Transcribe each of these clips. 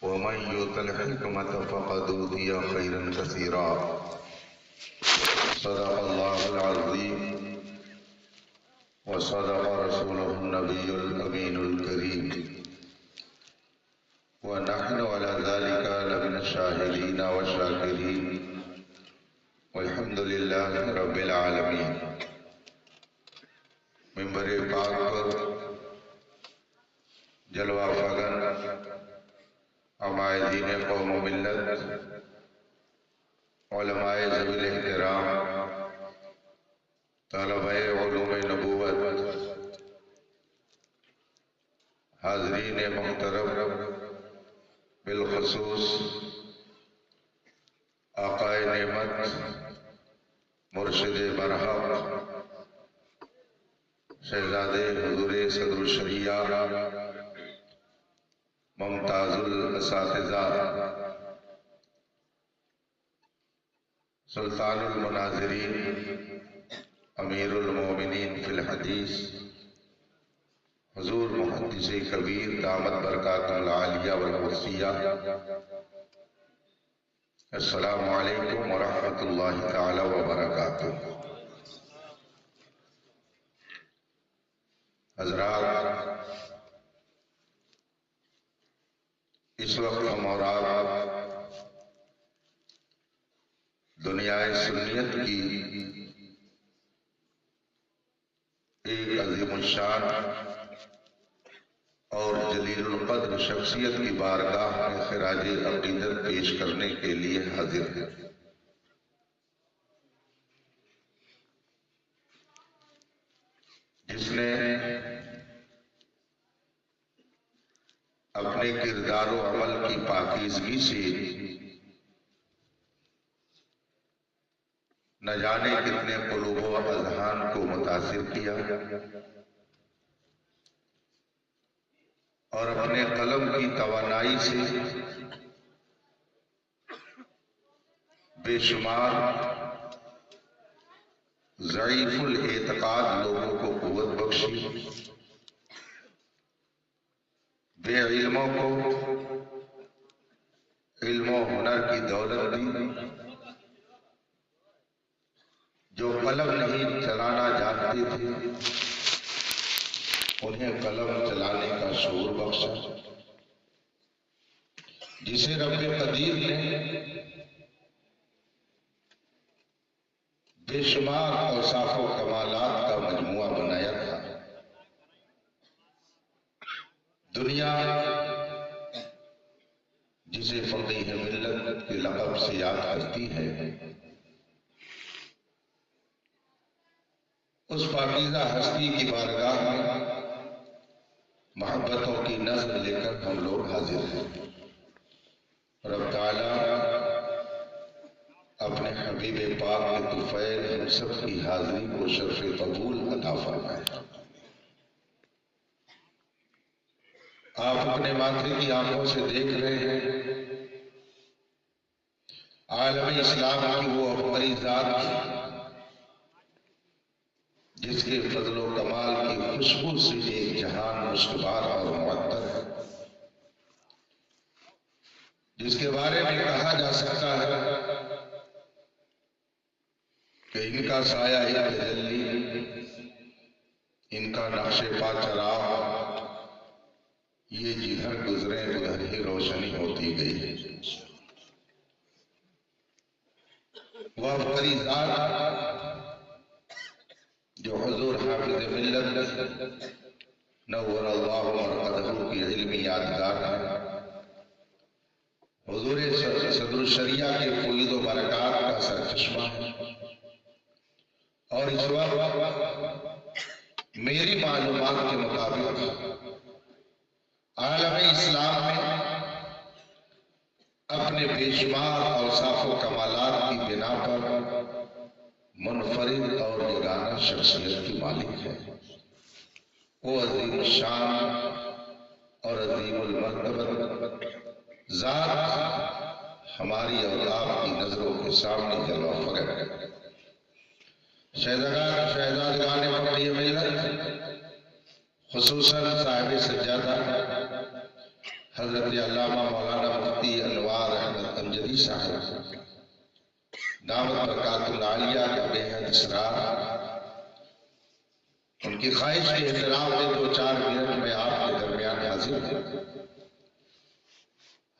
ومن يؤت الحكمة فقد أوتي خيرا كثيرا صدق الله العظيم وصدق رسوله النبي الأمين الكريم ونحن على ذلك لمن الشاهدين والشاكرين والحمد لله رب العالمين۔ منبر پاک پر جلوہ فگن عمائدین قوم و ملت، علماء ذوی الاحترام، طلبہ علوم نبوت، حاضرین محترم، بالخصوص آقائے نعمت مرشد برحق شہزادے حضور صدر الشریعہ ممتاز الاساتذہ سلطان المناظرین امیر المومنین فی الحدیث حضور محدث کبیر دامت برکات العالیہ والوسیہ، السلام علیکم ورحمۃ اللہ تعالی وبرکاتہ۔ حضرات، اس وقت ہم اور آپ دنیا سنیت کی ایک عظیم الشان اور جلیل القدر شخصیت کی بارگاہ میں خراج عقیدت پیش کرنے کے لیے حاضر ہیں۔ جس نے اپنے کردار و عمل کی پاکیزگی سے نہ جانے کتنے قلوب و اذہان کو متاثر کیا، اور اپنے قلم کی توانائی سے بے شمار ضعیف الاعتقاد لوگوں کو قوت بخشی، بے علموں کو علم و ہنر کی دولت دی، جو قلم نہیں چلانا جانتے تھے انہیں قلم چلانے کا شعور بخشا، جسے رب قدیر نے بے شمار اوصاف و کمالات کا مجموعہ بنایا تھا۔ دنیا جسے فقیہ ملت کے لقب سے یاد کرتی ہے، اس پاکیزہ ہستی کی بارگاہ میں محبتوں کی نظر لے کر ہم لوگ حاضر ہیں۔ رب تعالیٰ اپنے حبیب پاک کے طفیل ہم سب کی حاضری کو شرف قبول عطا فرمائے۔ آپ اپنے ماتھے کی آنکھوں سے دیکھ رہے ہیں عالم اسلام کی وہ افقی ذات جس کے فضل و کمال کی خوشبو سے ایک جہان مشکبار اور معطر ہے، جس کے بارے میں کہا جا سکتا ہے کہ ان کا سایہ ایک تجلی، ان کا نقش پا چراغ، یہ جدھر گزرے ادھر ہی روشنی ہوتی گئی۔ وہ افقی ذات جو حضور حافظ ملت نور اللہ مرقدہ کی علمی یادگار ہے، حضور صدر الشریعہ کے فیض و برکات کا سرچشمہ ہے، اور اس وقت میری معلومات کے مطابق عالم اسلام میں اپنے بے شمار اوصاف و کمالات کی بنا پر منفرد اور یگانہ شخصیت کی مالک ہے۔ وہ عظیم الشان اور عظیم المرتبت ذات ہماری اور آپ کی نظروں کے سامنے جلوہ فگر ہے۔ شہزادگان فقیہ ملت، خصوصاً صاحب سجادہ حضرت علامہ مولانا مفتی انوار احمد امجدی صاحب دعوت برکات العالیہ کا بے حد اسرار، ان کی خواہش کے احترام میں 2-4 منٹ میں آپ کے درمیان حاضر ہوں۔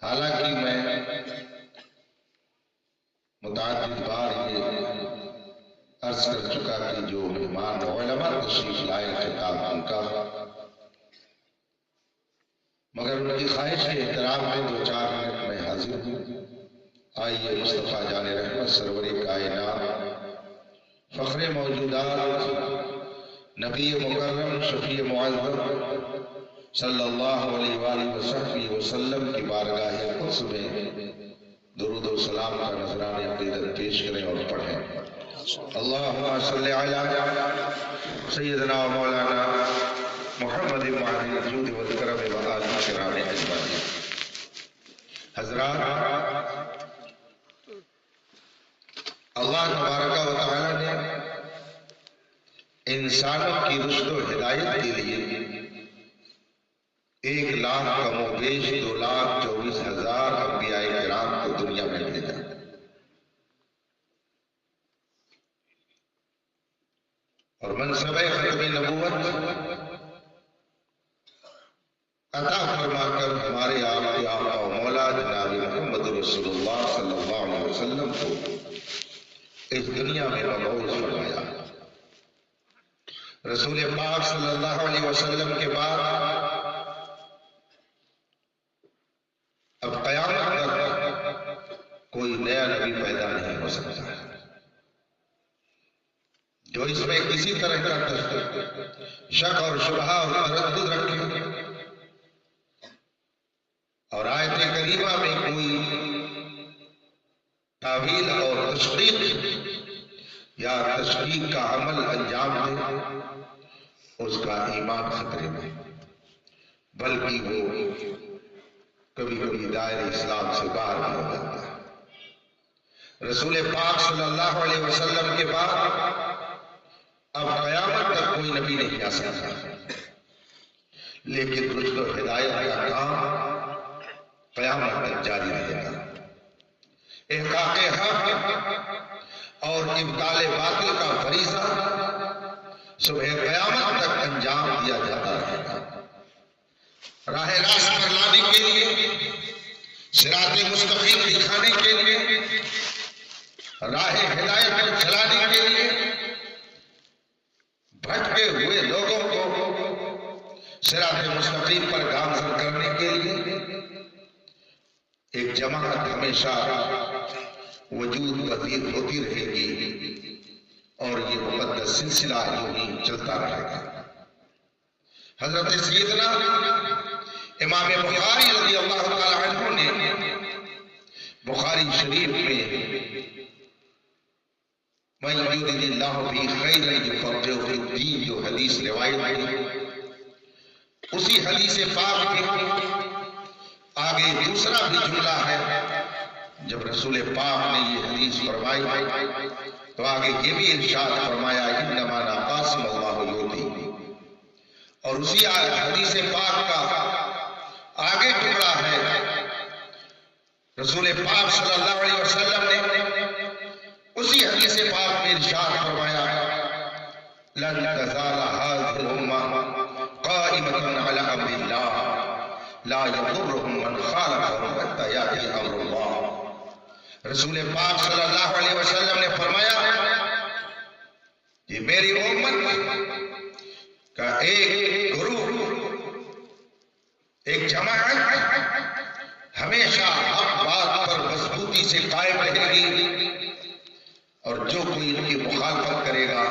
حالانکہ میں متعدد بار یہ عرض کر چکا کہ جو مہمان علماء تشریف لائے خطاب ان کا، مگر ان کی خواہش کے احترام میں 2-4 منٹ میں حاضر ہوں۔ آئیے مصطفیٰ جان رحمت سرور کائنات، فخر موجودات، نبی مکرم شفیع معظم صلی اللہ علیہ وآلہ وسلم کی بارگاہ قدس میں درود و سلام کا نذرانِ عقیدت پیش کریں اور پڑھیں۔ اللہم صلی علی سیدنا و مولانا محمد معدی الجود والکرم وآل کرام اجمعین۔ حضرات، اللہ تبارک و تعالی نے انسانوں کی رشد و ہدایت کے لیے 1 لاکھ کم و بیش 2,24,000 انبیاء کرام کو دنیا میں بھیجا۔ اور منصب ختم نبوت عطا فرما کر ہمارے آپ کے آقا و مولا جناب محمد رسول اللہ صلی اللہ علیہ وسلم کو اس دنیا میں مبعوث فرمایا۔ رسول پاک صلی اللہ علیہ وسلم کے بعد اب قیامت تک کوئی نیا نبی پیدا نہیں ہو سکتا جو اس میں کسی طرح کا شک اور شبہ اور تردد رکھے اور آیت کریمہ میں کوئی تعویل اور تشقیق یا تشکیق کا عمل انجام دے، اس کا ایمان خطرے میں، بلکہ وہ کبھی کبھی دائرہ اسلام سے باہر بھی ہو جاتا ہے۔ رسول پاک صلی اللہ علیہ وسلم کے بعد اب قیامت تک کوئی نبی نہیں آ سکتا، لیکن رشد و ہدایت کا کام قیامت تک جاری رہے گا۔ احقاق حق اور ابطال باطل کا فریضہ صبح قیامت تک انجام دیا جاتا رہے گا۔ راہ راست پر لانے کے لیے، صراط مستقیم دکھانے کے لیے، راہ ہدایت پر چلانے کے لیے، بھٹکے ہوئے لوگوں کو صراط مستقیم پر گامزن کرنے کے لیے ایک جماعت ہمیشہ وجود پذیر ہوتی رہے گی، اور یہ مقدس سلسلہ یوں ہی چلتا رہے گا۔ حضرت سیدنا امام بخاری رضی اللہ تعالی عنہ نے بخاری شریف میں مَن یُرِدِ اللَّهُ بِهِ خَیْرًا یُفَقِّهُ فِی الدِّین جو حدیث روایت کی، اسی حدیث پاک میں آگے دوسرا بھی جملہ ہے۔ جب رسول پاک نے یہ حدیث فرمائی تو آگے یہ بھی ارشاد فرمایا انما انا قاسم اللہ یؤتی، اور اسی حدیث پاک کا آگے ٹکڑا ہے۔ رسول پاک صلی اللہ علیہ وسلم نے اسی حدیث پاک میں ارشاد فرمایا لن تزال هذه الامه قائمة على امر الله لا يضرهم من خالفهم حتى يأتي امر الله۔ رسول پاک صلی اللہ علیہ وسلم نے فرمایا کہ میری امت کا ایک گروہ، ایک جماعت ہمیشہ حق بات پر مضبوطی سے قائم رہے گی، اور جو کوئی ان کی مخالفت کرے گا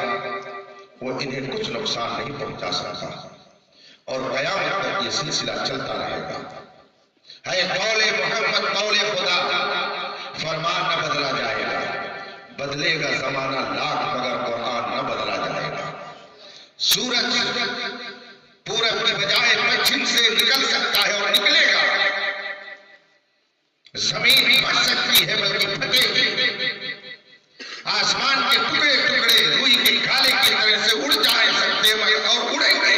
وہ انہیں کچھ نقصان نہیں پہنچا سکتا، اور قیامت تک یہ سلسلہ چلتا رہے گا۔ ہے قول محمد قول خدا، فرمان نہ بدلا جائے گا، بدلے گا زمانہ لاکھ مگر قرآن نہ بدلا جائے گا۔ سورج پورب کی بجائے پچھم سے نکل سکتا ہے اور نکلے گا، زمین پھٹ سکتی ہے بلکہ پھٹے گی، آسمان کے ٹکڑے ٹکڑے روئی کے کالے کی طرح سے اڑ جائے سکتے اور اڑیں گے،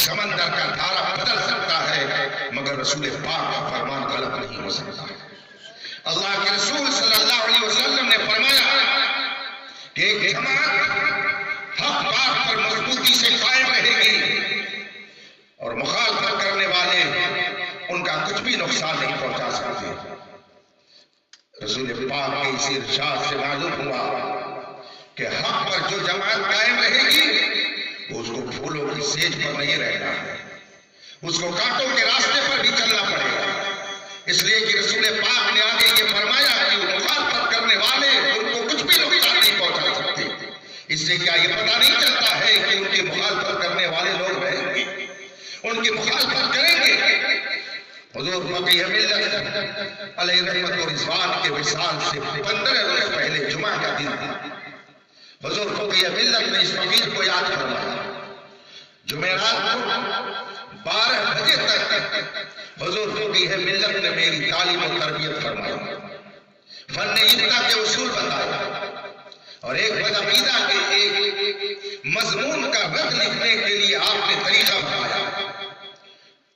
سمندر کا دھارا بدل سکتا ہے مگر رسول پاک کا فرمان غلط نہیں ہو سکتا۔ اللہ کے رسول صلی اللہ علیہ وسلم نے فرمایا کہ ایک جماعت حق بات پر مضبوطی سے قائم رہے گی اور مخالفت کرنے والے ان کا کچھ بھی نقصان نہیں پہنچا سکتے۔ رسول پاک کے اس ارشاد سے معلوم ہوا کہ حق پر جو جماعت قائم رہے گی اس کو پھولوں کی سیج پر نہیں رہنا ہے، اس کو کانٹوں کے راستے پر بھی چلنا پڑے گا۔ اس لیے کہ رسول پاک نے آگے یہ فرمایا کہ مخالفت کرنے والے ان کو کچھ بھی نقصان نہیں پہنچا سکتے۔ اس سے کیا یہ پتہ نہیں چلتا ہے کہ ان کی مخالفت کرنے والے لوگ رہیں گے، ان کی مخالفت کریں گے۔ حضور فقیہ ملت علیہ رحمت و رضوان کے وصال سے 15 روز پہلے جمعہ کا دن تھا۔ حضور فقیہ ملت نے اس فقیر کو یاد فرمایا۔ جمعرات کو 12 بجے تک حضور فقیہ ملت نے میری تعلیم و تربیت فرمائی، فن ابتدا کے اصول بتائے اور ایک بدعقیدہ کے ایک مضمون کا رد لکھنے کے لیے آپ نے طریقہ بتایا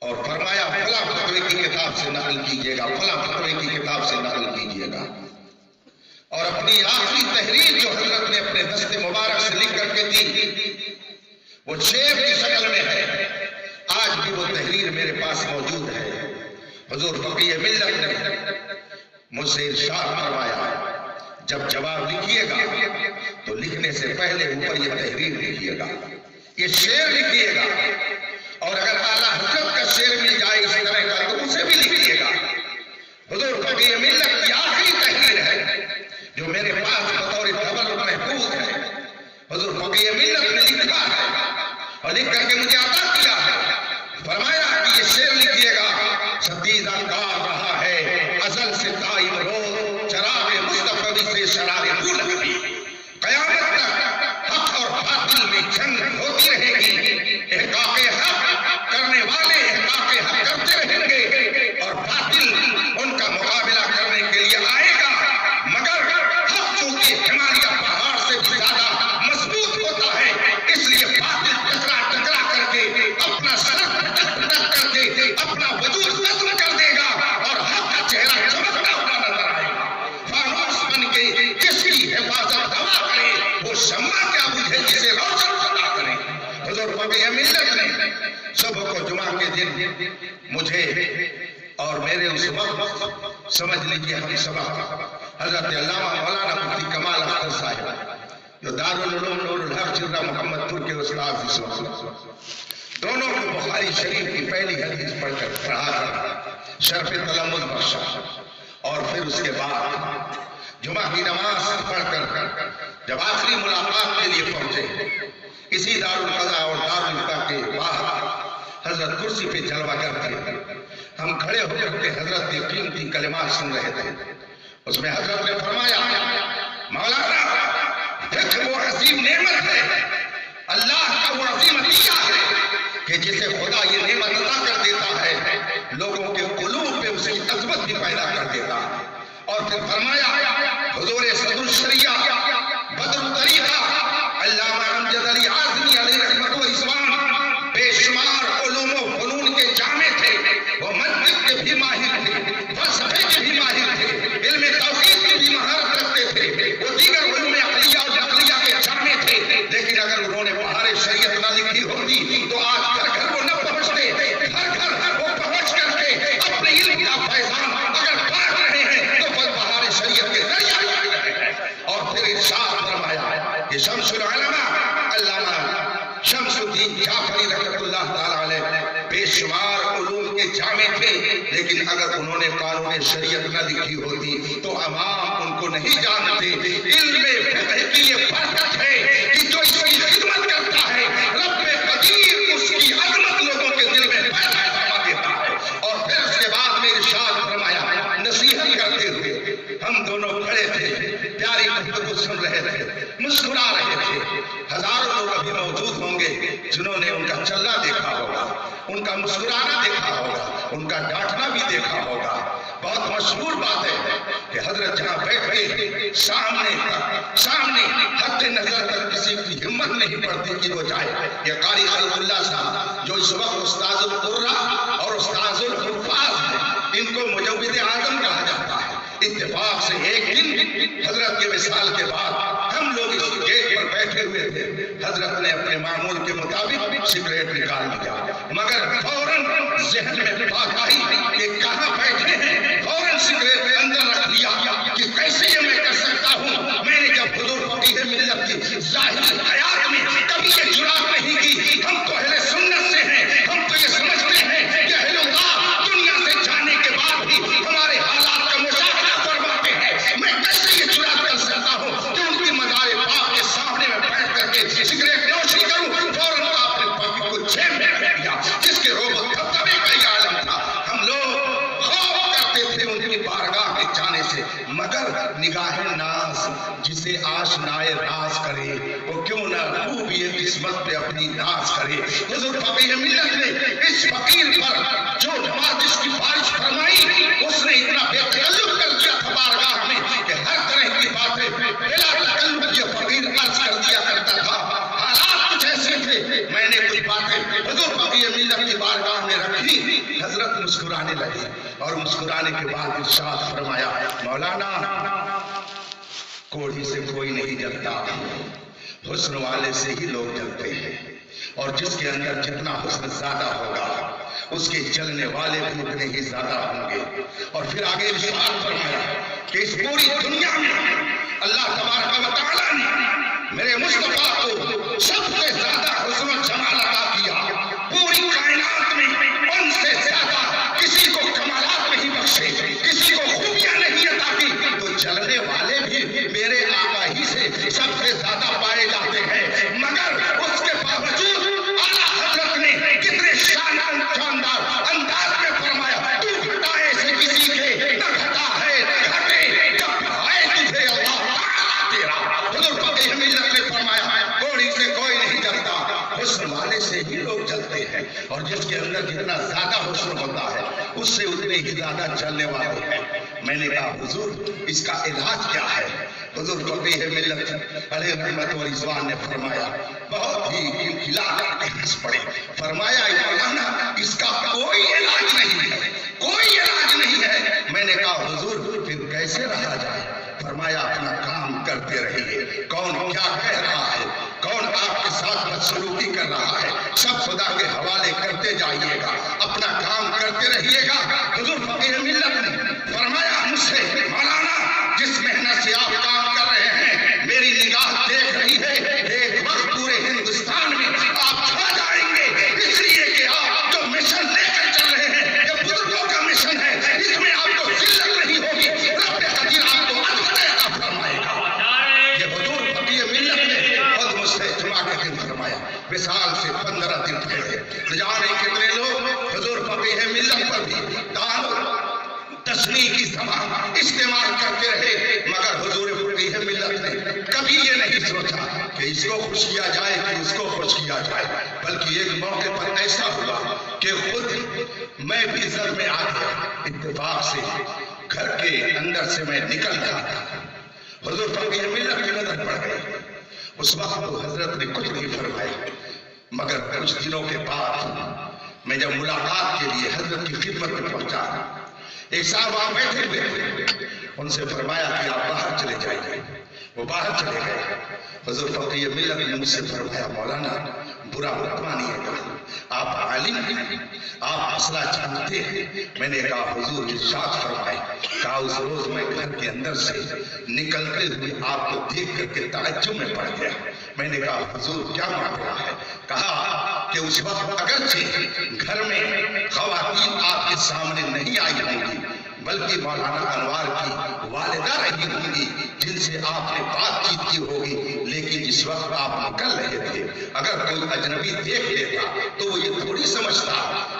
اور فرمایا فلاں فتوے کی کتاب سے نقل کیجیے گا، فلاں فتوے کی کتاب سے نقل کیجیے گا۔ اور اپنی آخری تحریر جو حضرت نے اپنے دست مبارک سے لکھ کر کے دی وہ شعر کی شکل میں ہے، آج بھی وہ تحریر میرے پاس موجود ہے۔ حضور فقیہ ملت نے مجھ سے ارشاد فرمایا جب جواب لکھیے گا تو لکھنے سے پہلے اوپر یہ تحریر لکھیے گا، یہ شعر لکھیے گا، اور اگر اعلیٰ حضرت کا شعر مل جائے اس طرح کا تو اسے بھی لکھیے گا۔ حضور فقیہ ملت کی آخری تحریر ہے جو میرے پاس بطور تبرک محفوظ ہے۔ حضور فقیہ ملت نے لکھا ہے اور لکھ کر کے مجھے عطا کیا ہے، فرمایا کہ یہ شعر لکھیے گا۔ ستیزہ کار رہا ہے ازل سے قائم روز، چراغ مصطفی سے شرار پھول ہوئی، قیامت تک حق اور باطل میں جنگ ہوتی رہے گی۔ احقاق حق کرنے والے احقاق حق کرتے رہیں گے اور باطل ان کا مقابلہ کرنے کے لیے آئے گا، مگر حق چونکہ ہمالیہ پہاڑ سے بھی زیادہ مضبوط ہوتا ہے، اس لیے باطل ٹکرا ٹکرا کر کے اپنا سر پٹک پٹک کر کے اپنا وجود ختم کر دے گا اور حق کا چہرہ چمکتا ہوا نظر آئے گا۔ فانوس بن کے جس کی حفاظت ہوا کرے وہ شمع کیا بجھے جسے روشن عطا کرے۔ حضور فقیہ ملت نے صبح کو جمعہ کے دن مجھے اور میرے اس وقت سمجھ لیجیے ہم سبق حضرت علامہ مولانا مفتی کمال اختر صاحب جو دارالعلوم نور الحق چرہ محمد پور کے استاد اس وقت، دونوں کو بخاری شریف کی پہلی حدیث پڑھ کر پڑھا کر شرف تلمذ بخشا، اور پھر اس کے بعد جمعہ کی نماز پڑھ کر جب آخری ملاقات کے لیے پہنچے اسی دارالقضاء اور دارالفتہ کے باہر حضرت کرسی پہ جلوہ کرتے، ہم کھڑے ہو کر کے حضرت کی قیمتی کلمات سن رہے تھے۔ اس میں حضرت نے فرمایا مولانا فقہ وہ عظیم نعمت ہے، اللہ کا وہ عظیم عطیہ ہے کہ جسے خدا یہ نعمت عطا کر دیتا ہے لوگوں کے قلوب پہ اس کی عظمت بھی پیدا کر دیتا ہے۔ اور پھر فرمایا حضور صدر الشریعہ بدر الطریقہ علامہ امجد علی اعظمی علیہ رحمت و رضوان بے شمار علوم و فنون کے جامع تھے، وہ منطق کے بھی ماہر تھے، فلسفے کے بھی ماہر تھے، علم توحید کی بھی مہارت رکھتے تھے، وہ دیگر علوم عقلیہ اور نقلیہ کے جامع تھے، لیکن اگر انہوں نے بہار شریعت نہ لکھی ہوتی تو آج گھر گھر وہ نہ پہنچتے، گھر گھر وہ پہنچ کر کے اپنے علم کا فیضان اگر بانٹ رہے ہیں تو بہار شریعت کے ذریعے۔ اور پھر ارشاد فرمایا کہ شمس العلماء علامہ شمس الدین جعفری رحمۃ اللہ تعالی علیہ بے شمار علوم کے جامع تھے، لیکن اگر انہوں نے قانون شریعت نہ لکھی ہوتی تو عوام ان کو نہیں جانتے۔ علم فقہ کی یہ برکت ہے کہ جو اس کی خدمت کرتا ہے رب قدیر اس کی عظمت لوگوں کے دل میں پیدا فرما دیتا ہے۔ اور پھر اس کے بعد میں ارشاد فرمایا نصیحت کرتے ہوئے ہم دونوں کھڑے تھے، پیاری گفتگو سن رہے تھے، مسکرا رہے تھے۔ ہزاروں لوگ ابھی موجود ہوں گے جنہوں نے ان کا چلنا دیکھا ہوگا۔ ان کا مسکرانا دیکھا ہوگا، ان کا ڈانٹنا بھی دیکھا ہوگا۔ بہت مشہور بات ہے کہ حضرت جہاں بیٹھے سامنے حد نظر تک کسی کی ہمت نہیں پڑتی کہ وہ جائے۔ یہ قاری خلق اللہ صاحب جو اس وقت استاذ القرآن اور استاذ الحفاظ ہیں، ان کو مجود اعظم کہا جاتا ہے۔ اتفاق سے ایک دن حضرت کے وصال کے بعد ہم لوگ اس گیٹ پر بیٹھے ہوئے تھے، حضرت نے اپنے معمول کے مطابق سگریٹ نکال لیا، مگر فوراً ذہن میں بات آئی کہ کہاں بیٹھے ہیں، فوراً سگریٹ اندر رکھ لیا کہ کیسے یہ میں کر سکتا ہوں۔ میں نے جب حضور فقیہ ملت کی ظاہری حیات میں کبھی یہ جرات نہیں کی، ہم تو اہل سنت سے ہیں، ہم تو یہ سمجھتے ہیں کہ اہل اللہ دنیا سے جانے کے بعد بھی ہمارے حالات کا مشاہدہ فرماتے ہیں۔ میں کیسے یہ جرات کر سکتا ہوں کہ ان کی مزار پاک کے سامنے میں بیٹھ کر کے سگریٹ نوشی کروں۔ فوراً آپ نے پاکی کو جیب میں رکھ دیا، جس کے روب و دھبدبے کا یہ عالم تھا۔ ہم لوگ خوف کرتے تھے ان کی بارگاہ میں جانے سے، مگر نگاہ ناز جسے آشنائے راز کرے وہ کیوں نہ خوب یہ قسمت پہ اپنی ناز کرے۔ حضور فقیہ ملت نے اس فقیر پر جو نماز اس کی بارش فرمائی، اس نے اتنا بے تکلف کر دیا تھا بارگاہ میں کہ ہر طرح کی باتیں بلا تکلف یہ فقیر عرض کر دیا کرتا تھا۔ حالات کچھ ایسے تھے، میں نے کچھ باتیں حضور فقیہ ملت کی بارگاہ میں رکھی، حضرت مسکرانے لگے اور مسکرانے کے بعد ارشاد فرمایا، مولانا کوڑھی سے کوئی نہیں جلتا، حسن والے سے ہی لوگ جلتے ہیں، اور جس کے اندر جتنا حسن زیادہ ہوگا اس کے جلنے والے بھی اتنے ہی زیادہ ہوں گے۔ اور پھر آگے ارشاد فرمایا کہ اس پوری دنیا میں اللہ تبارک و تعالیٰ نے میرے مصطفیٰ کو سب سے زیادہ حسن و جمال عطا کیا، پوری کائنات میں ان سے زیادہ کسی کو کمالات نہیں بخشے، کسی کو خوبیاں نہیں عطا کی، تو جلنے والے بھی میرے آقا ہی سے سب سے زیادہ پائے جاتے ہیں۔ مگر اس کے باوجود اعلیٰ حضرت نے کتنے شاندار انداز میں فرمایا، تو گھٹائے سے کسی کے نہ گھٹا ہے نہ گھٹے، جب ہے تجھے اللہ تعالیٰ تیرا۔ حضور فقیہ ملت نے فرمایا کوڑی سے کوئی نہیں جلتا، حسن والے سے ہی لوگ جلتے ہیں، اور جس کے اندر جتنا زیادہ حسن ہوتا ہے اس سے اتنے ہی زیادہ جلنے والے ہیں۔ میں نے کہا حضور اس کا علاج کیا ہے؟ حضور فقیہ ملت علیہ رحمت و رضوان نے فرمایا، بہت ہی کھلا کر کے ہنس پڑے، فرمایا مولانا اس کا کوئی علاج نہیں ہے، کوئی علاج نہیں ہے۔ میں نے کہا حضور پھر کیسے رہا جائے؟ فرمایا اپنا کام کرتے رہیے، کون کیا کہہ رہا ہے، کون آپ کے ساتھ بدسلوکی کر رہا ہے، سب خدا کے حوالے کرتے جائیے گا، اپنا کام کرتے رہیے گا۔ حضور فقیہ ملت نے فرمایا مجھ سے، مولانا جس محنت سے آپ کام کر رہے ہیں میری نگاہ دیکھ رہی ہے، ایک وقت پورے ہندوستان میں آپ چھا جائیں گے، اس لیے کہ آپ جو مشن لے کر چل رہے ہیں یہ بزرگوں کا مشن ہے، اس میں آپ کو ذلت نہیں ہوگی، رب قدیر آپ کو عزت عطا فرمائے گا۔ یہ حضور فقیہ ملت نے خود مجھ سے جمعہ کے دن فرمایا، وصال سے 15 دن پہلے نہ جانے کتنے لوگ حضور فقیہ ملت پر بھی تشریح کی زبان استعمال کرتے رہے، مگر حضور فقیہ ملت نے کبھی یہ نہیں سوچا کہ اس کو خوش کیا جائے کہ اس کو خوش کیا جائے، بلکہ ایک موقع پر ایسا ہوا کہ خود میں بھی زر میں آ گیا، اتفاق سے گھر کے اندر سے میں نکل رہا تھا، حضور فقیہ ملت کی نظر پڑ گئی۔ اس وقت تو حضرت نے کچھ نہیں فرمایا، مگر کچھ دنوں کے بعد میں جب ملاقات کے لیے حضرت کی خدمت میں پہنچا، ایک صاحب وہاں بیٹھے ہوئے، ان سے فرمایا کہ آپ باہر چلے جائیے، وہ باہر چلے گئے۔ حضور فقیہ ملت نے مجھ سے فرمایا مولانا برا مت مانیے گا، آپ عالم ہیں، آپ مسئلہ جانتے ہیں۔ میں نے کہا حضور ارشاد فرمائے، کہا اس روز میں گھر کے اندر سے نکلتے ہوئے آپ کو دیکھ کر کے تعجب میں پڑ گیا۔ میں نے کہا حضور کیا مانگ رہا ہے؟ کہا کہ اس وقت اگرچہ گھر میں خواتین آپ کے سامنے نہیں آئی ہوں گی، بلکہ مولانا انوار کی والدہ رہی ہوں گی جن سے آپ نے بات چیت کی ہوگی، لیکن جس وقت آپ نکل رہے تھے اگر کوئی اجنبی دیکھ لیتا تو وہ یہ تھوڑی سمجھتا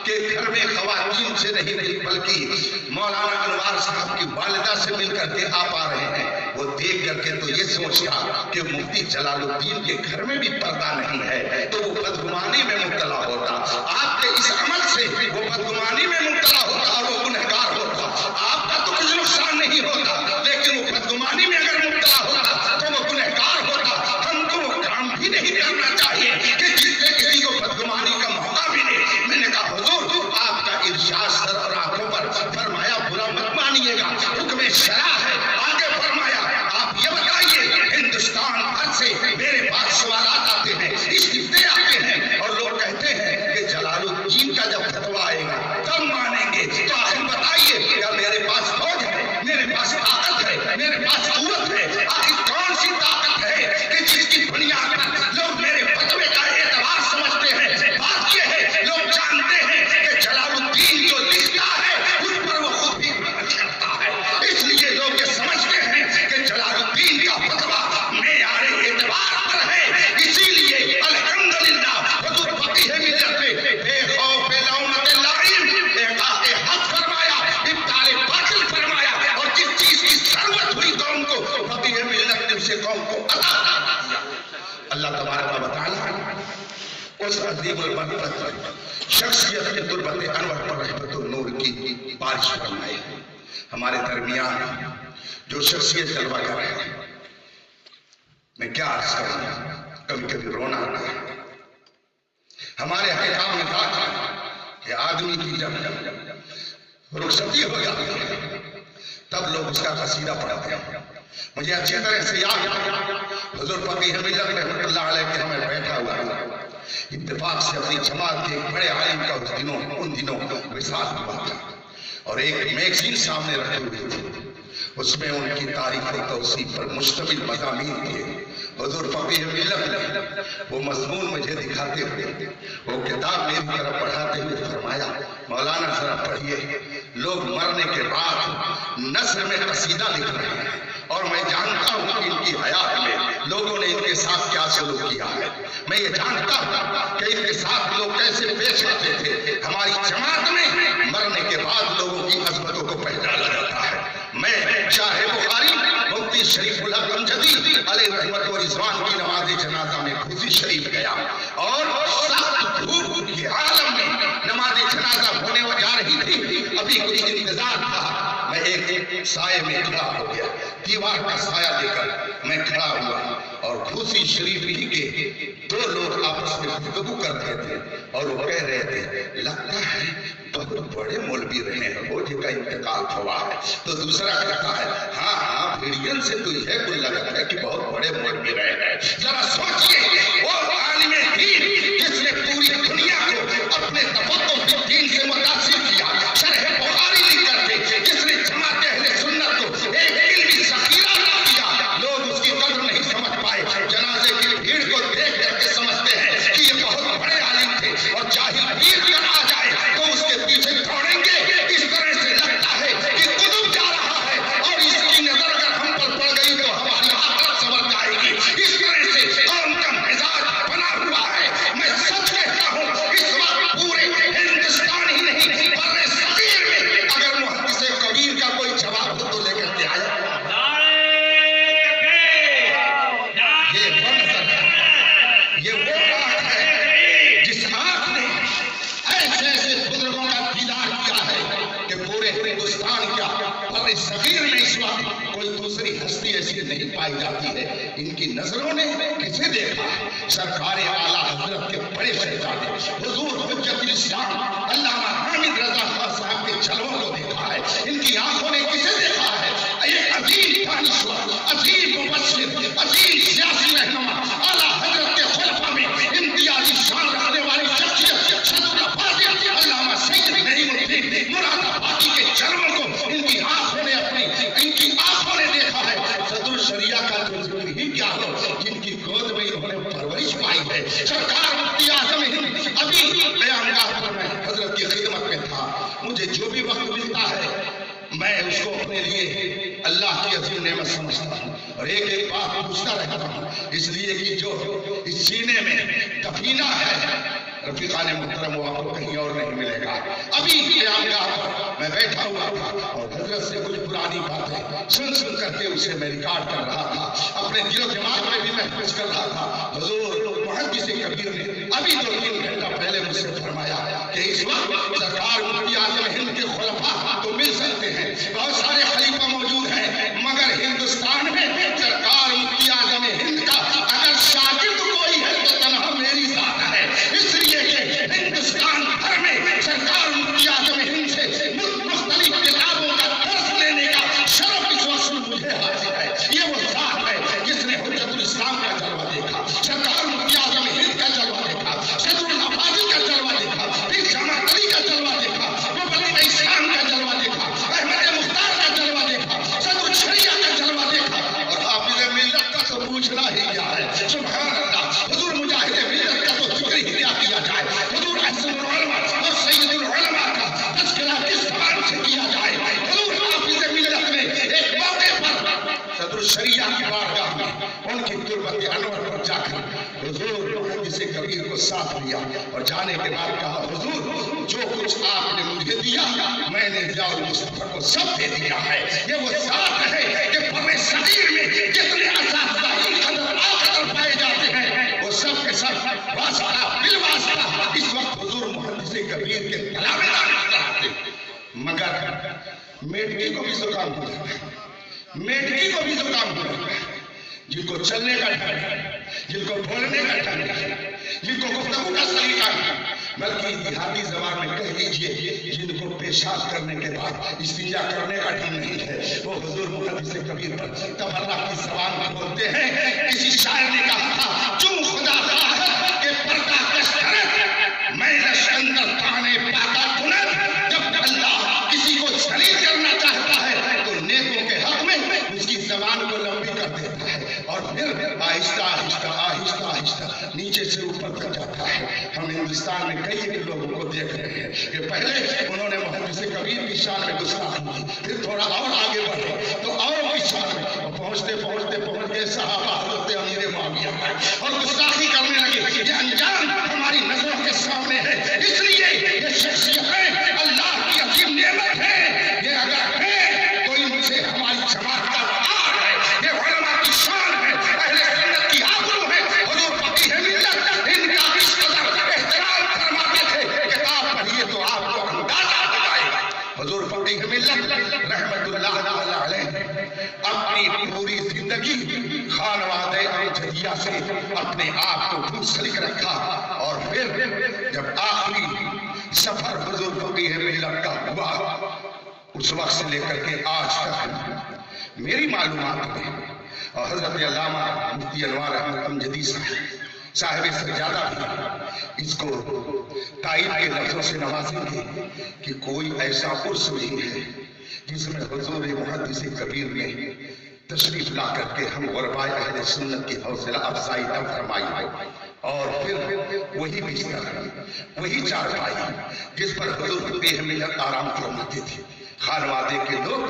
کہ گھر میں خواتین سے نہیں بلکہ مولانا انوار صاحب کی والدہ سے مل کر کے آپ آ رہے ہیں۔ وہ دیکھ کر کے تو یہ سوچتا کہ مفتی جلال الدین کے گھر میں بھی پردہ نہیں ہے، تو وہ بدگمانی میں مبتلا ہوتا۔ آپ کے اس عمل سے وہ بدگمانی میں مبتلا ہوتا اور وہ گنہگار ہوتا۔ آپ کا تو کچھ نقصان نہیں ہوتا، لیکن وہ بدگمانی میں اگر مبتلا ہوتا تو وہ گنہگار ہوتا۔ ہم کو وہ کام بھی نہیں کرنا چاہیے کہ جس سے کسی کو بدگمانی کا موقع ملے۔ میں نے کہا حضور آپ کا ارشاد سر اور آنکھوں پر فرمایا برا مت مانیے گا، حکم شرع ہے۔ آگے فرمایا آپ یہ بتائیے ہندوستان بھر سے میرے پاس سوالات آتے ہیں، استفتاء آتے ہیں اور لوگ کہتے ہیں کہ جلال الدین کا جب فتویٰ آئے گا تب مانیں گے، تو آخر بتائیے کیا میرے پاس فوج ہے، میرے پاس طاقت ہے، میرے پاس قوت ہے؟ آخر کون سی طاقت ہے کہ جس کی بنیاد پر لوگ میرے فتوے کا اعتبار سمجھتے ہیں؟ بات یہ ہے لوگ جانتے ہیں کہ جلال الدین جو لکھتا ہے اس پر وہ خود بھی عمل کرتا ہے، اس لیے لوگ یہ سمجھتے ہیں کہ جلال الدین کا فتویٰ معیار اعتبار پر ہے۔ اسی لیے الحمدللہ حضور فقیہ ملت نے بے خوف لومۃ لائم احقاق حق فرمایا، ابطال باطل فرمایا، اور جس چیز کی ضرورت ہوئی قوم کو فقیہ ملت نے اسے قوم کو عطا کیا۔ اللہ تبارک و تعالی اس عظیم المرتبہ شخصیت کے تربت انور پر رحمت النور کی بارش فرمائے۔ ہمارے درمیان جو شخصیت جلوہ کر رہے ہیں، میں کیا عرض کروں، کبھی کبھی رونا آتا ہے۔ ہمارے احکام میں کہا کہ آدمی کی جب رخصتی ہو جاتی ہے تب لوگ اس کا قصیدہ پڑھتے ہیں۔ مجھے اچھی طرح سے یاد حضور فقیہ ملت رحمۃ اللہ علیہ کے ہمیں بیٹھا ہوا اتفاق سے اپنی جماعت کے ایک بڑے عالم کا ان دنوں وصال ہوا تھا اور ایک میگزین سامنے رکھے ہوئے تھے، اس میں ان کی تاریخ و توصیف پر مشتمل مضامین تھے۔ حضور فقیہ ملت وہ مضمون مجھے دکھاتے ہوئے وہ کتاب میری طرف پڑھاتے ہوئے فرمایا مولانا ذرا پڑھیے، لوگ مرنے کے بعد نثر میں قصیدہ لکھ رہے ہیں اور میں جانتا ہوں کہ ان کی حیات میں لوگوں نے ان کے ساتھ کیا سلوک کیا ہے، میں یہ جانتا ہوں کہ ان کے ساتھ لوگ کیسے پیش آتے تھے۔ ہماری جماعت میں مرنے کے بعد لوگوں کی عظمتوں کو پہچانا جاتا ہے۔ میں چاہے بخاری مفتی شریف الحق امجدی علیہ رحمت و رضوان کی نماز جنازہ میں خوشی شریف گیا اور سخت دھوپ کے عالم میں نماز جنازہ ہونے جا رہی تھی، ابھی کچھ انتظار تھا، میں ایک سائے میں کھڑا ہو گیا، دیوار کا سایہ لے کر میں کھڑا ہوا اور خوشی شریف ہی کے دو لوگ آپس میں گفتگو کر رہے تھے اور وہ کہہ رہے تھے لگتا ہے بہت بڑے مولوی رہے ہیں، فوجی کا انتقال ہوا ہے۔ تو دوسرا کہتا ہے ہاں ہاں بھیڑین سے تو یہ کوئی لگتا ہے کہ بہت بڑے مولوی رہے ہیں۔ ذرا سوچئے وہ عالم دین جس نے پوری دنیا کو اپنے تفقہ فی الدین سے متاثر کیا، شرح بخاری لکھ کر کے جس نے جماعت اہل سنت کو ایک علمی ذخیرہ بنا دیا، لوگ اس کی قدر نہیں سمجھ پائے۔ جنازے کی بھیڑ کو دیکھ کر کے سمجھتے ہیں کہ یہ بہت بڑے عالم تھے اور جاہل بھیڑ کر آ جائے تو اس کے پیچھے دوڑیں گے۔ اس طرح سے لگتا ہے کہ قطب جا رہا ہے اور اس کی نظر اگر ہم پر پڑ گئی تو ہماری آخرت سنور جائے گی۔ اس طرح سے قوم کا مزاج بنا ہوا ہے۔ میں سچ کہتا ہوں اس وقت پورے ہندوستان ہی نہیں بر صغیر میں اگر محدث کبیر کا کوئی جواب ہو تو لے کر کے آیا۔ یہ وہ نظر ہے، یہ وہ آنکھ ہے جس آنکھ نے ایسے ایسے بزرگوں کا دیدار کیا ہے کہ پورے ہندوستان کیا بر صغیر میں اس وقت کوئی دوسری ہستی ایسی نہیں پائی جاتی ہے۔ ان کی نظروں نے کسے دیکھا ہے؟ سرکار اعلیٰ حضرت کے بڑے شہزادے حضور حجت الاسلام علامہ حامد رضا خان صاحب کے جلووں کو دیکھا ہے۔ ان کی آنکھوں نے کسے دیکھا ہے؟ ایک عظیم دانشور، عظیم مبشر، عظیم سیاسی رہنما، اعلیٰ حضرت کے خلفاء میں امتیازی شان رکھنے والی شخصیت صدر فاضل علامہ سید نعیم الدین مراد آبادی کے جلووں کو ان کی آنکھوں نے دیکھا ہے۔ صدر شریعہ کا تو ذکر ہی کیا ہو، جن کی گود میں انہوں نے پرورش پائی ہے۔ سرکار مفتی اعظم ہند ابھی بیانگاہ پر میں حضرت کی خدمت میں تھا، مجھے جو بھی وقت ملتا ہے میں اپنے لیے اللہ کی عظیم نعمت سمجھتا ہوں اور ایک ایک بات پوچھتا رہتا ہوں، اس لیے کہ جو اس سینے میں دفینہ ہے رفیقان محترم وہ آپ کو کہیں اور نہیں ملے گا۔ ابھی قیام گاہ پر میں بیٹھا ہوا تھا اور حضرت سے کچھ پرانی باتیں سن سن کر کے اسے میں ریکارڈ کر رہا تھا، اپنے دل و دماغ میں بھی محفوظ کر رہا تھا۔ حضور محدث کبیر نے ابھی 2-3 گھنٹہ پہلے مجھ سے فرمایا کہ اس وقت سرکار مفتی اعظم ہند کے خلفاء تو مل سکتے ہیں، بہت سارے خلیفہ موجود ہیں، مگر ہندوستان میں سرکار مفتی اعظم ہند کا اگر شاگرد کوئی ہے تو تنہا میری ذات ہے، اس لیے کہ ہندوستان بھر میں سرکار مفتی اعظم ہند سے مختلف کتابوں کا درس لینے کا شرف اس وقت مجھے حاصل ہے۔ یہ وہ ذات ہے جس نے حجت الاسلام کا جلوہ دیکھا، سرکار مفتی اعظم ہند کا جلوہ دیکھا، صدر الافاضل کا جلوہ دیکھا، پیر جماعت علی کا جلوہ دیکھا، مبلغ اسلام کا جلوہ دیکھا، احمد مختار کا جلوہ دیکھا، صدر شریعہ کا جلوہ دیکھا، اور حافظ ملت کا تو پوچھنا ہی کیا ہے۔ سبحان اللہ، حضور مجاہد ملت کا تو ذکر ہی کیا جائے، حضور احسن العلماء اور سید العلماء کا تذکرہ کس زبان سے کیا جائے۔ حضور حافظ ملت نے ایک موقع پر صدر شریعہ کی بارگاہ میں ان کی تربت انور پر جا کر حضور محدث کبیر کو ساتھ لیا اور جانے کے بعد کہا، حضور جو کچھ آپ نے مجھے دیا میں نے ضیاء المصطفیٰ کو سب دے دیا ہے۔ یہ وہ ذات ہے کہ بر صغیر میں جتنے اساتذہ قدر پائے جاتے ہیں وہ سب کے سب واسطہ بالواسطہ اس وقت حضور محدث کبیر کے کلام آتے، مگر میٹھی کو بھی زکام ہو جاتا ہے، میٹھی کو بھی زکام ہو جاتا ہے، جن کو چلنے کا ڈر ہے، جن کو بولنے کا ڈر ہے، جن کو گفتگو کا سلیقہ ہے، بلکہ دیہاتی زبان میں کہہ لیجئے جن کو پیشاب کرنے کے بعد استنجا کرنے کا ڈر نہیں ہے، وہ حضور محدث کبیر پر تبرک کی زبان بولتے ہیں۔ کسی شاعر نے کہا تھا، چوں خدا خواہد کہ پردہ کشترت میں لشکندر تانے پاکا کنت، جب اللہ کسی کو شریک کرنا چاہتا ہے تو نیکوں کے حق میں اس کی زبان کو لمبی کر دیتا ہے اور پھر آہستہ آہستہ آہستہ آہستہ نیچے سے اوپر تک جاتا ہے۔ ہم ہندوستان میں کئی لوگوں کو دیکھ رہے ہیں کہ پہلے انہوں نے محدث کبیر کی شان میں گستاخی کی، پھر تھوڑا اور آگے بڑھے تو اور کی شان میں پہنچتے پہنچ گئے صحابہ حضرت امیر معاویہ اور گستاخی کرنے لگے۔ یہ انجام ہماری نظروں کے سامنے ہے، اس لیے یہ شخصیتیں اللہ کی عظیم نعمت ہے، یہ اگر ہے تو ان سے ہماری جماعت کا وقار ہے، یہ علماء کی شان ہے، اہل سنت کی آبرو ہے۔ حضور فقیہ ملت ان کا اس قدر احترام فرماتے تھے کہ آپ پڑھیے تو آپ کو اندازہ ہو جائے گا۔ حضور فقیہ ملت رحمت اللہ تعالی علیہ اپنی پوری زندگی خانوادہ امجدیہ سے اپنے آپ کو منسلک رکھا اور پھر جب آخری سفر حضور فقیہ ملت کا ہوا اس وقت سے لے کر کے آج تک میری معلومات میں اور حضرت علامہ مفتی انوار احمد امجدی صاحب سجادہ بھی اس کو تائید کے لفظوں سے نوازیں گے کہ کوئی ایسا عرس نہیں ہے جس میں حضور محدث کبیر نے تشریف لا کر کے ہم غرباء اہل سنت کی حوصلہ افزائی نہ فرمائی ہے، اور پھر وہی بستر وہی چارپائی جس پر حضور فقیہ ملت آرام فرماتے تھے۔ خانوادے کے لوگ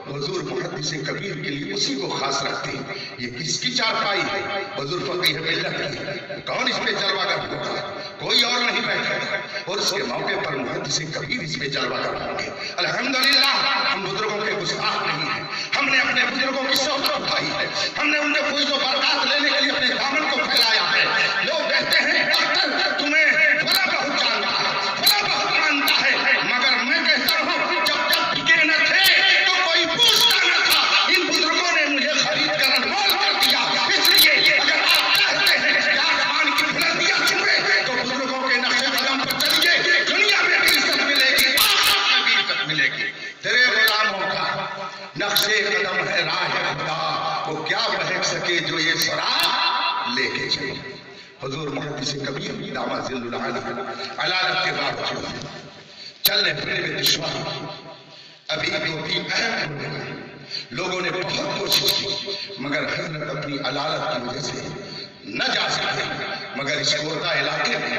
حضور محدث کبیر کے لیے اسی کو خاص رکھتے ہیں۔ یہ کس کی چارپائی ہے؟ حضور فقیہ ملت کی۔ کون اس پہ جلوہ گر ہوگا؟ کوئی اور نہیں بیٹھا، اور اس کے موقع پر محدث کبیر اس پہ جلوہ گر ہوں گے۔ الحمدللہ ہم بزرگوں کے گستاخ نہیں ہیں، ہم نے اپنے بزرگوں کی صحبت اٹھائی ہے، ہم نے ان سے فیض و برکات لینے کے لیے اپنے دامن کو پھیلایا ہے۔ لوگ کہتے ہیں اختر تمہیں فلاں بہت جانتا ہے، فلاں بہت مانتا ہے، مگر میں کہتا ہوں جب ٹکے نہ تھے تو کوئی پوچھتا نہ تھا، ان بزرگوں نے مجھے خرید کر انمول کر دیا۔ اس لیے اگر آپ چاہتے ہیں کہ آسمان کی بلندیاں چھپے تو بزرگوں کے نقش قدم پر چلیے، دنیا میں بھی عزت ملے گی، آخرت میں بھی عزت ملے گی۔ تیرے غلاموں کا نقش قدم ہے راہ خدا، وہ کیا بہک سکے جو یہ سرا لے کے چلے۔ حضور محدث کبیر دامہ ذل العالی علالت کے باوجود چلنے پھرنے میں دشواری ابھی 2-3 اہم لوگوں نے بہت کوشش کی، مگر حضرت اپنی علالت کی وجہ سے نہ جا سکتے۔ مگر اس کوردہ علاقے میں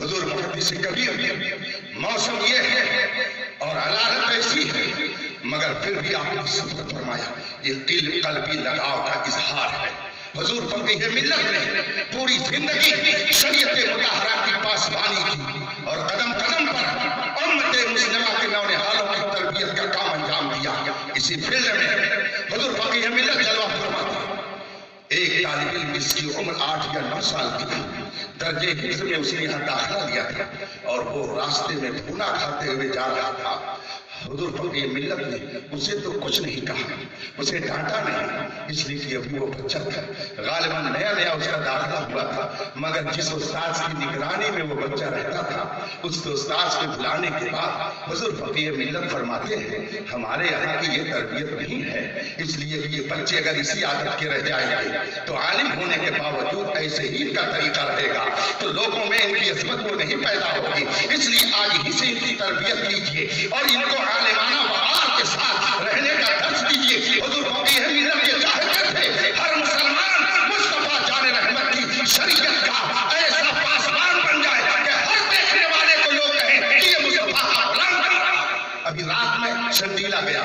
حضور محدث کبیر موسم یہ ہے اور علالت ایسی ہے، مگر پھر بھی آپ نے سفر فرمایا، یہ قلبی لگاؤ کا اظہار ہے۔ حضور فقیہ ملت نے پوری زندگی شریعت مطہرہ کی پاسبانی کی اور قدم قدم پر امت مسلمہ کے نونہالوں کی تربیت کا کام انجام دیا۔ اسی فیلڈ میں حضور فقیہ ملت جلوہ فرماتے ہیں۔ ایک طالب علم جس کی عمر 8 یا 9 سال کی تھی، درجے حفظ میں اس نے یہاں داخلہ لیا تھا اور وہ راستے میں بھونا کھاتے ہوئے جا رہا تھا۔ حضور فقیہ ملت نے اسے تو کچھ نہیں کہا، اسے ڈانٹا نہیں، اس لیے کہ ابھی وہ بچہ تھا، غالباً نیا نیا اس کا داخلہ ہوا تھا، مگر جس استاذ کی نگرانی میں وہ بچہ رہتا تھا، اس استاذ کو بلانے کے بعد حضور فقیہ ملت فرماتے ہیں ہمارے یہاں کی یہ تربیت نہیں ہے، اس لیے کہ یہ بچے اگر اسی عادت کے رہ جائیں گے تو عالم ہونے کے باوجود ایسے ہی ان کا طریقہ رہے گا تو لوگوں میں ان کی عظمت وہ نہیں پیدا ہوگی، اس لیے آج ہی سے ان کی تربیت کیجیے اور ان کو عالمانہ وقار کے ساتھ رہنے کا درس دیجیے۔ حضور فقیہ ملت یہ چاہتے تھے ہر مسلمان مصطفیٰ جان رحمت کی شریعت کا ایسا پاسبان بن جائے کہ ہر دیکھنے والے کو لوگ کہیں کہ یہ مصطفیٰ کا غلام ہے۔ ابھی رات میں شندیلا گیا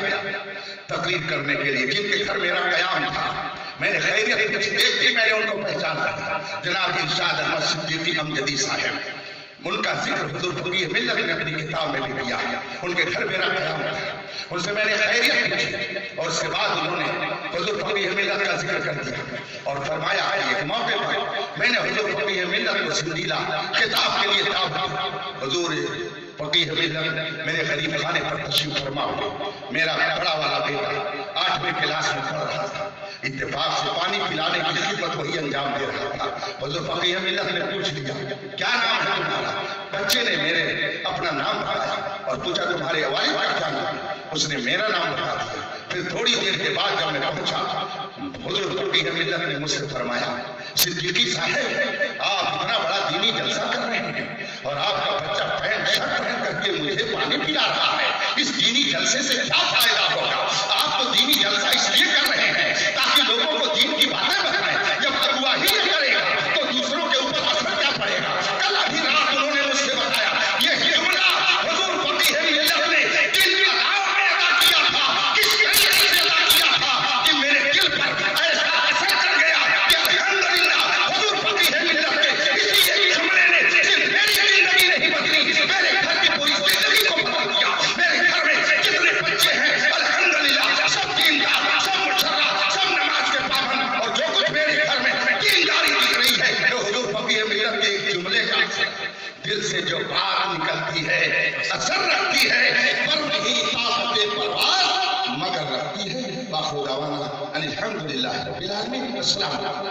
تقریر کرنے کے لیے، جن کے گھر میرا قیام تھا، میں نے خیریت کچھ دیکھ کے میں نے ان کو پہچانا تھا، جناب ارشاد احمد صدیقی امجدی صاحب، ان کا ذکر حضور فقیہ ملت نے اپنی کتاب میں بھی کیا، ان کے گھر میرا قیام تھا، ان سے میں نے خیریت پوچھی اور اس کے بعد انہوں نے حضور فقیہ ملت کا ذکر کر دیا اور فرمایا ایک موقع پر میں نے حضور فقیہ ملت کو سندیلا کتاب کے لیے دعوت دی۔ حضور فقیہ ملت میرے غریب خانے پر تشریف فرما ہوئے، میرا بڑا والا بیٹا 8ویں کلاس میں پڑھ رہا تھا، اتفاق سے پانی پلانے کی خدمت وہی انجام دے رہا تھا۔ حضور فقیہ ملت نے پوچھ لیا کیا نام ہے تمہارا؟ بچے نے میرے اپنا نام بتایا اور پوچھا تمہارے والد کا کیا نام ہے؟ اس نے میرا نام بتا دیا۔ پھر تھوڑی دیر کے بعد جب میں پہنچا، حضور فقیہ ملت نے مجھ سے فرمایا صدیقی صاحب آپ اتنا بڑا دینی جلسہ کر رہے ہیں اور آپ کا بچہ پینٹ شرٹ پہن کر کے مجھے پانی پلا رہا ہے، اس دینی جلسے سے کیا فائدہ ہوگا؟ آپ تو دینی جلسہ اس لیے کر رہے ہیں تاکہ لوگوں کو دین کی باتیں بتائیں، جب تقویٰ ہی نہ کرے گا تو دوسروں کے اوپر اثر کیا پڑے گا؟ کل ابھی رات انہوں نے مجھ سے بتایا یہ جملہ حضور فقیہ ملت نے دل کا داؤ میں ادا کیا تھا، کس طریقے سے ادا کیا تھا کہ میرے دل پر ایسا اثر کر گیا کہ الحمدللہ حضور فقیہ ملت کے اسی ایک جملے نے صرف میری زندگی نہیں بدلی، میرے گھر کی پوری زندگی کو بدل دیا۔ میرے گھر میں جتنے بچے ہیں الحمدللہ سب دیندار، سب مشرع، سب نماز کے پابند، اور جو کچھ میرے گھر میں دینداری دکھ رہی ہے جو حضور فقیہ ملت کے ایک جملے کا دل سے جو بات نکلتی ہے، اثر رکھتی ہے، پر نہیں طاقت پرواز مگر رکھتی ہے۔ باخر دعوانا ان الحمدللہ رب العالمین۔ السلام علیکم۔